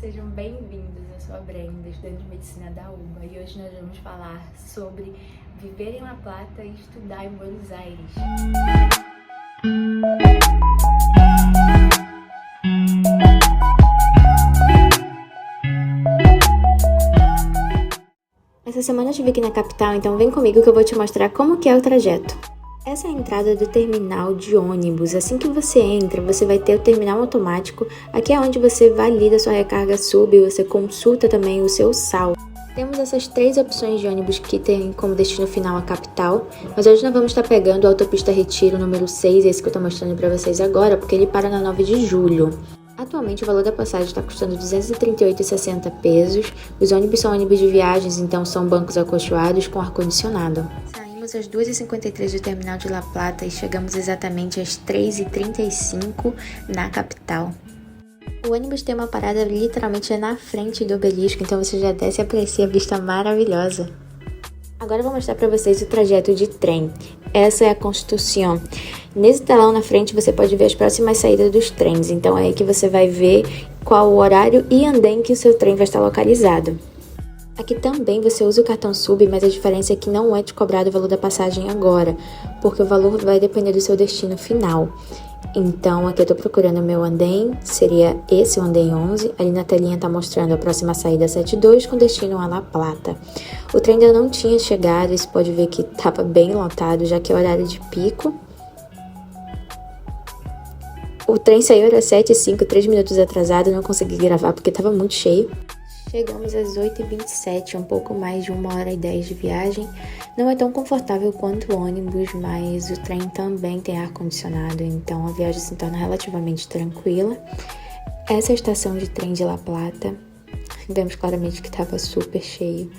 Sejam bem-vindos. Eu sou a Brenda, estudante de Medicina da UBA, e hoje nós vamos falar sobre viver em La Plata e estudar em Buenos Aires. Essa semana eu estive aqui na capital, então vem comigo que eu vou te mostrar como que é o trajeto. Essa é a entrada do terminal de ônibus. Assim que você entra, você vai ter o terminal automático. Aqui é onde você valida sua recarga sub, você consulta também o seu saldo. Temos essas três opções de ônibus que tem como destino final a capital, mas hoje nós vamos estar pegando a autopista Retiro número 6, esse que eu estou mostrando para vocês agora, porque ele para na 9 de julho. Atualmente o valor da passagem está custando R$ 238,60 pesos. Os ônibus são ônibus de viagens, então são bancos acolchoados com ar-condicionado. Saímos às 2h53 do terminal de La Plata e chegamos exatamente às 3h35 na capital. O ônibus tem uma parada literalmente na frente do obelisco, então você já desce e aprecia a vista maravilhosa. Agora eu vou mostrar para vocês o trajeto de trem. Essa é a Constitución. Nesse telão na frente você pode ver as próximas saídas dos trens, então é aí que você vai ver qual o horário e andem que o seu trem vai estar localizado. Aqui também você usa o cartão SUB, mas a diferença é que não é te cobrado o valor da passagem agora, porque o valor vai depender do seu destino final. Então, aqui eu tô procurando o meu andem, seria esse o andem 11, ali na telinha tá mostrando a próxima saída 72 com destino a La Plata. O trem ainda não tinha chegado, você pode ver que tava bem lotado, já que é horário de pico. O trem saiu às 7h05, 3 minutos atrasado, não consegui gravar porque tava muito cheio. Chegamos às 8h27, um pouco mais de 1h10 de viagem. Não é tão confortável quanto o ônibus, mas o trem também tem ar-condicionado, então a viagem se torna relativamente tranquila. Essa é a estação de trem de La Plata. Vemos claramente que estava super cheio.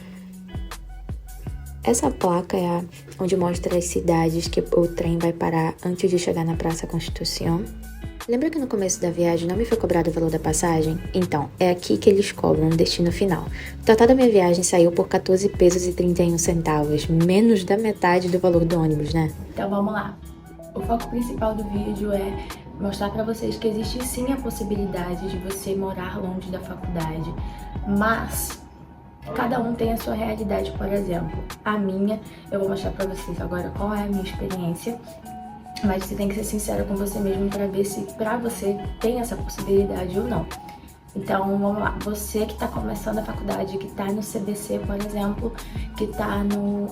Essa placa é onde mostra as cidades que o trem vai parar antes de chegar na Praça Constitución. Lembra que no começo da viagem não me foi cobrado o valor da passagem? Então, é aqui que eles cobram no destino final. O total da minha viagem saiu por 14 pesos e 31 centavos, menos da metade do valor do ônibus, né? Então vamos lá. O foco principal do vídeo é mostrar pra vocês que existe sim a possibilidade de você morar longe da faculdade, mas cada um tem a sua realidade. Por exemplo, a minha, eu vou mostrar pra vocês agora qual é a minha experiência. Mas você tem que ser sincero com você mesmo para ver se pra você tem essa possibilidade ou não. Então, vamos lá. Você que tá começando a faculdade, que tá no CBC, por exemplo, que tá no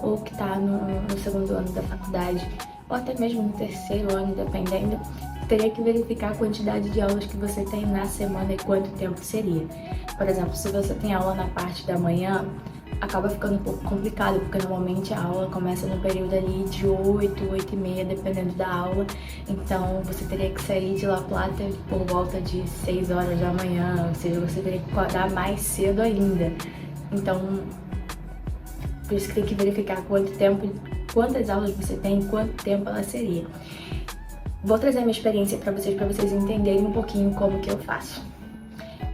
segundo ano da faculdade, ou até mesmo no terceiro ano, dependendo, teria que verificar a quantidade de aulas que você tem na semana e quanto tempo seria. Por exemplo, se você tem aula na parte da manhã, acaba ficando um pouco complicado, porque normalmente a aula começa no período ali de 8h30, dependendo da aula. Então você teria que sair de La Plata por volta de 6 horas da manhã, ou seja, você teria que acordar mais cedo ainda. Então, por isso que tem que verificar quantas aulas você tem e quanto tempo ela seria. Vou trazer a minha experiência para vocês entenderem um pouquinho como que eu faço.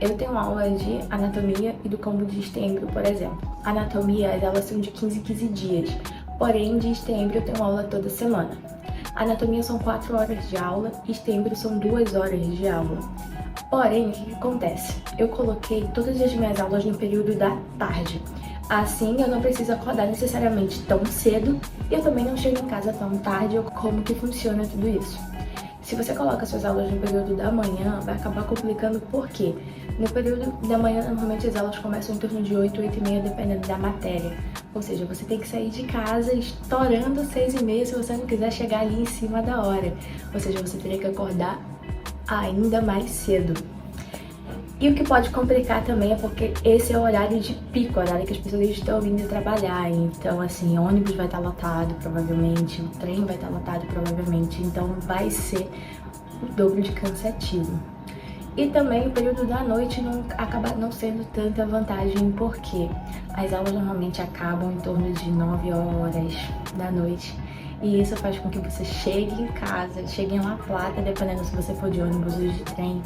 Eu tenho aula de anatomia e do combo de Stenbro, por exemplo. Anatomia, as aulas são de 15 em 15 dias, porém de Stenbro eu tenho aula toda semana. Anatomia são 4 horas de aula e Stenbro são 2 horas de aula. Porém, o que acontece? Eu coloquei todas as minhas aulas no período da tarde. Assim, eu não preciso acordar necessariamente tão cedo e eu também não chego em casa tão tarde. Como que funciona tudo isso? Se você coloca suas aulas no período da manhã, vai acabar complicando, por quê? No período da manhã, normalmente as aulas começam em torno de 8, 8h30, dependendo da matéria. Ou seja, você tem que sair de casa estourando 6h30 se você não quiser chegar ali em cima da hora. Ou seja, você teria que acordar ainda mais cedo. E o que pode complicar também é porque esse é o horário de pico, o horário que as pessoas estão vindo trabalhar. Então, assim, o ônibus vai estar lotado, provavelmente, o trem vai estar lotado, provavelmente. Então, vai ser o dobro de cansativo. E também o período da noite acaba não sendo tanta vantagem, porque as aulas normalmente acabam em torno de 9 horas da noite. E isso faz com que você chegue em casa, chegue em La Plata, dependendo se você for de ônibus ou de trem,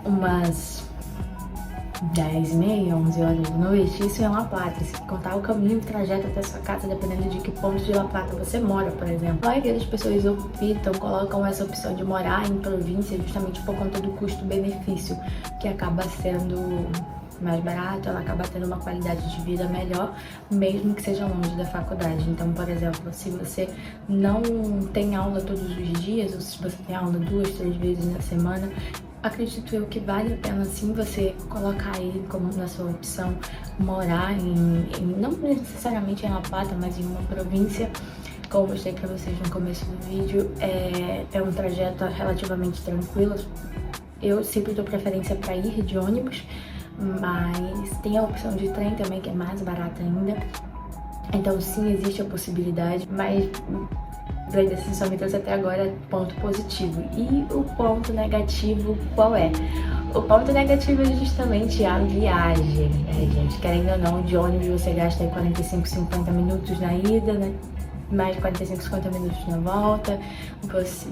umas 10h30, 11 horas da noite, isso é La Plata. Se contar o caminho, o trajeto até sua casa, dependendo de que ponto de La Plata você mora, por exemplo. A maioria das pessoas optam, colocam essa opção de morar em província justamente por conta do custo-benefício, que acaba sendo mais barato, ela acaba tendo uma qualidade de vida melhor, mesmo que seja longe da faculdade. Então, por exemplo, se você não tem aula todos os dias, ou se você tem aula 2, 3 vezes na semana, acredito eu que vale a pena sim você colocar aí como na sua opção morar não necessariamente em La Plata, mas em uma província. Como eu mostrei pra vocês no começo do vídeo, é um trajeto relativamente tranquilo. Eu sempre dou preferência para ir de ônibus, mas tem a opção de trem também, que é mais barata ainda. Então sim, existe a possibilidade, mas da Indecision só me trouxe até agora ponto positivo. E o ponto negativo qual é? O ponto negativo é justamente a viagem, gente. Querendo ou não, de ônibus você gasta aí 45, 50 minutos na ida, né? Mais 45, 50 minutos na volta.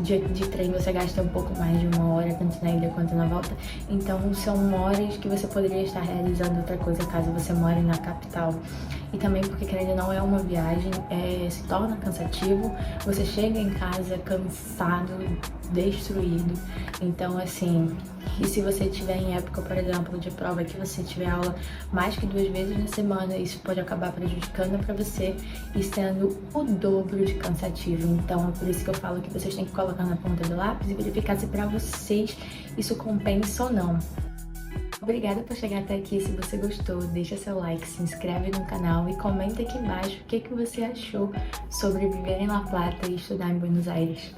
De trem você gasta um pouco mais de 1 hora, tanto na ida quanto na volta. Então são horas que você poderia estar realizando outra coisa caso você more na capital. E também porque, querendo ou não, é uma viagem, se torna cansativo. Você chega em casa cansado, destruído. Então, assim, e se você tiver em época, por exemplo, de prova, que você tiver aula mais que 2 vezes na semana, isso pode acabar prejudicando para você e sendo o dobro de cansativo. Então, é por isso que eu falo que vocês têm que colocar na ponta do lápis e verificar se para vocês isso compensa ou não. Obrigada por chegar até aqui. Se você gostou, deixa seu like, se inscreve no canal e comenta aqui embaixo o que você achou sobre viver em La Plata e estudar em Buenos Aires.